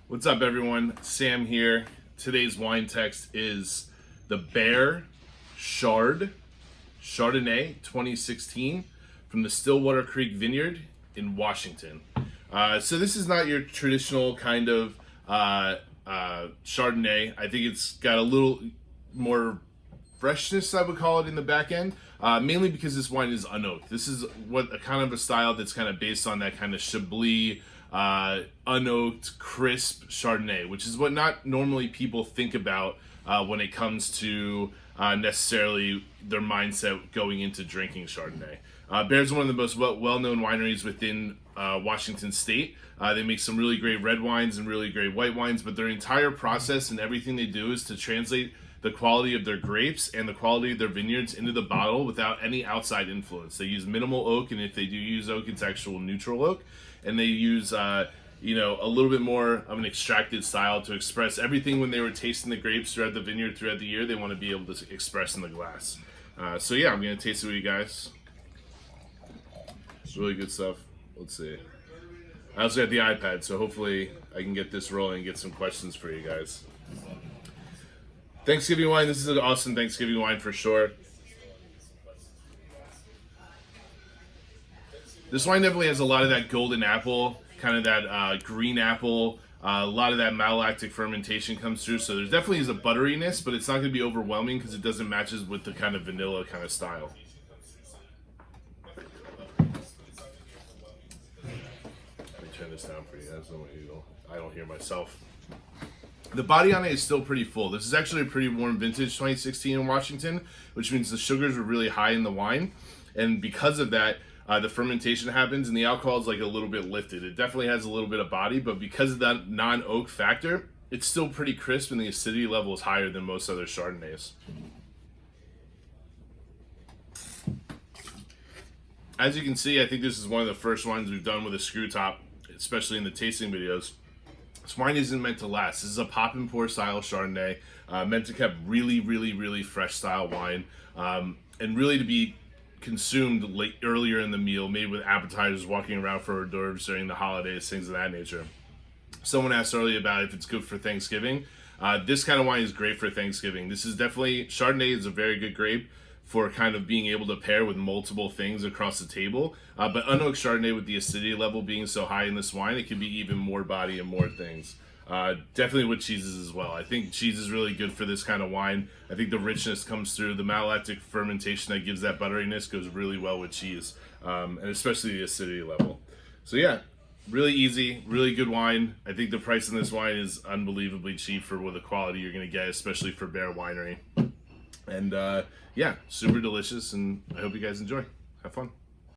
What's up, everyone? Sam here. Today's wine text is the Baer Chardonnay 2016 from the Stillwater Creek Vineyard in Washington. So this is not your traditional kind of Chardonnay. I think it's got a little more freshness, I would call it, in the back end, mainly because this wine is unoaked. This is what a kind of a style that's kind of based on that kind of Chablis, unoaked, crisp Chardonnay, which is what not normally people think about when it comes to necessarily their mindset going into drinking Chardonnay. Baer's one of the most well-known wineries within Washington State. They make some really great red wines and really great white wines, but their entire process and everything they do is to translate the quality of their grapes and the quality of their vineyards into the bottle without any outside influence. They use minimal oak, and if they do use oak, it's actual neutral oak. And they use, a little bit more of an extracted style to express everything when they were tasting the grapes throughout the vineyard, throughout the year, they want to be able to express in the glass. So yeah, I'm going to taste it with you guys. It's really good stuff. Let's see. I also got the iPad, so hopefully I can get this rolling and get some questions for you guys. Thanksgiving wine. This is an awesome Thanksgiving wine for sure. This wine definitely has a lot of that golden apple, kind of that green apple. A lot of that malolactic fermentation comes through, so there definitely is a butteriness, but it's not going to be overwhelming because it doesn't match with the kind of vanilla kind of style. Let me turn this down for you guys. I don't hear myself. The body on it is still pretty full. This is actually a pretty warm vintage 2016 in Washington, which means the sugars are really high in the wine, and because of that, the fermentation happens and the alcohol is like a little bit lifted. It definitely has a little bit of body, but because of that non-oak factor, it's still pretty crisp and the acidity level is higher than most other Chardonnays. As you can see, I think this is one of the first wines we've done with a screw top, especially in the tasting videos. This wine isn't meant to last. This is a pop and pour style Chardonnay, meant to keep really fresh style wine, and really to be consumed earlier in the meal, made with appetizers, walking around for hors d'oeuvres during the holidays, things of that nature. Someone asked earlier about if it's good for Thanksgiving. This kind of wine is great for Thanksgiving. This is definitely, Chardonnay is a very good grape for kind of being able to pair with multiple things across the table. But unoaked Chardonnay, with the acidity level being so high in this wine, it can be even more body and more things. Definitely with cheeses as well. I think cheese is really good for this kind of wine. I think the richness comes through. The malolactic fermentation that gives that butteriness goes really well with cheese, and especially the acidity level. So yeah, really easy, really good wine. I think the price in this wine is unbelievably cheap for the quality you're going to get, especially for Baer Winery. And yeah, super delicious, and I hope you guys enjoy. Have fun.